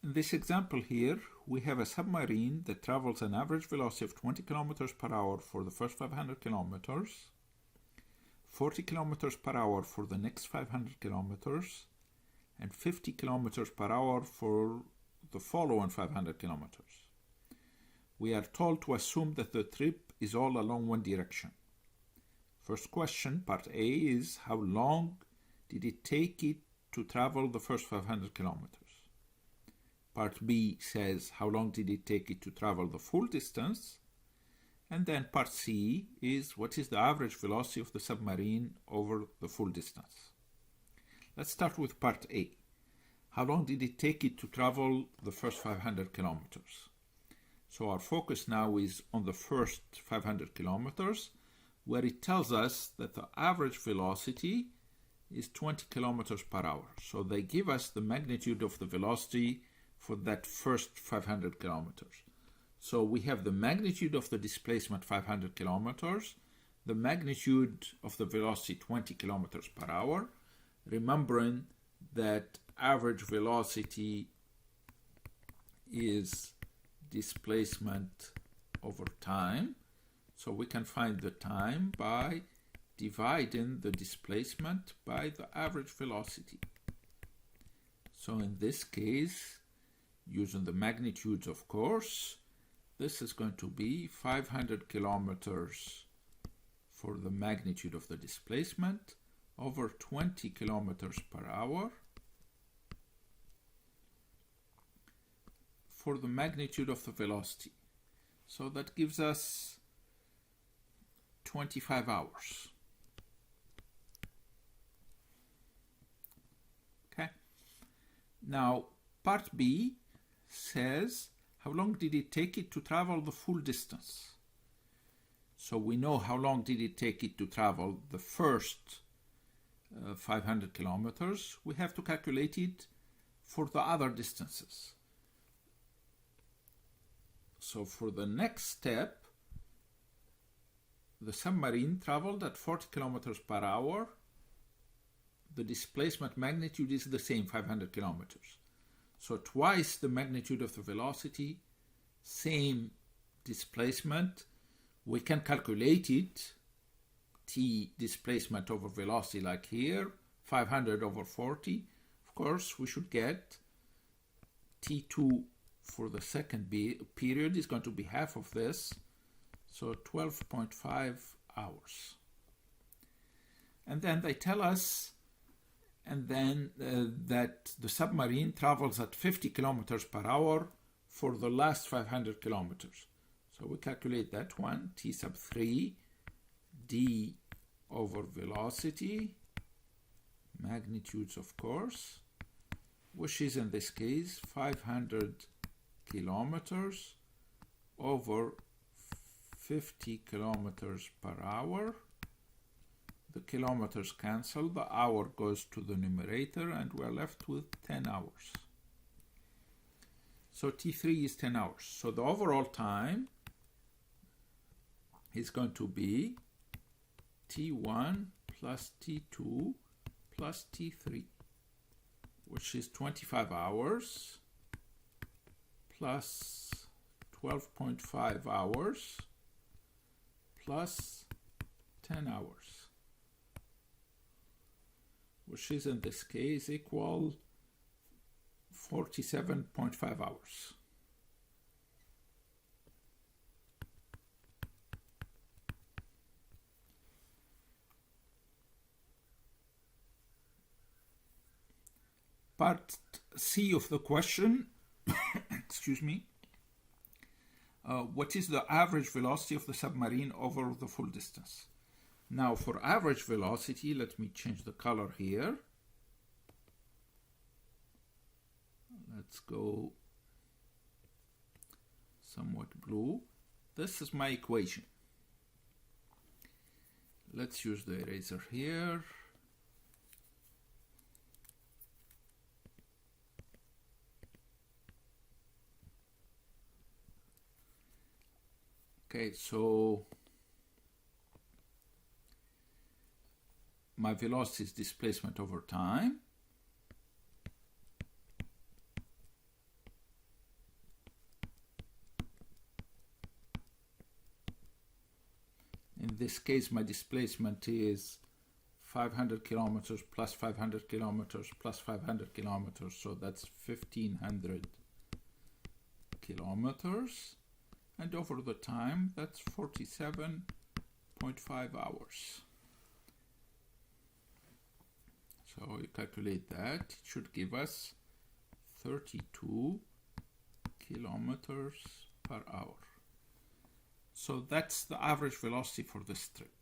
In this example here, we have a submarine that travels an average velocity of 20 kilometers per hour for the first 500 kilometers, 40 kilometers per hour for the next 500 kilometers, and 50 kilometers per hour for the following 500 kilometers. We are told to assume that the trip is all along one direction. First question, part A, is how long did it take it to travel the first 500 kilometers? Part B says how long did it take it to travel the full distance? And then part C is what is the average velocity of the submarine over the full distance. Let's start with part A. How long did it take it to travel the first 500 kilometers? So our focus now is on the first 500 kilometers, where it tells us that the average velocity is 20 kilometers per hour. So they give us the magnitude of the velocity for that first 500 kilometers. So we have the magnitude of the displacement 500 kilometers, the magnitude of the velocity 20 kilometers per hour, remembering that average velocity is displacement over time. So we can find the time by dividing the displacement by the average velocity. So in this case, using the magnitudes, of course, this is going to be 500 kilometers for the magnitude of the displacement over 20 kilometers per hour for the magnitude of the velocity. So that gives us 25 hours. Okay. Now, part B says how long did it take it to travel the full distance? So we know how long did it take it to travel the first 500 kilometers. We have to calculate it for the other distances. So for the next step, the submarine traveled at 40 kilometers per hour. The displacement magnitude is the same, 500 kilometers. So twice the magnitude of the velocity, same displacement. We can calculate it, t displacement over velocity like here, 500 over 40. Of course, we should get t2 for the second period is going to be half of this, so 12.5 hours. And then they tell us that the submarine travels at 50 kilometers per hour for the last 500 kilometers. So we calculate that one, t sub 3, d over velocity, magnitudes of course, which is in this case 500 kilometers over 50 kilometers per hour. The kilometers cancel, the hour goes to the numerator, and we're left with 10 hours. So T3 is 10 hours. So the overall time is going to be T1 plus T2 plus T3, which is 25 hours plus 12.5 hours plus 10 hours, which is in this case equal 47.5 hours. Part C of the question, excuse me, what is the average velocity of the submarine over the full distance? Now for average velocity, let me change the color here. Let's go somewhat blue. This is my equation. Let's use the eraser here. Okay, so my velocity is displacement over time. in this case my displacement is 500 kilometers plus 500 kilometers plus 500 kilometers, so that's 1500 kilometers, and over the time that's 47.5 hours. So you calculate that, it should give us 32 kilometers per hour. So that's the average velocity for this trip.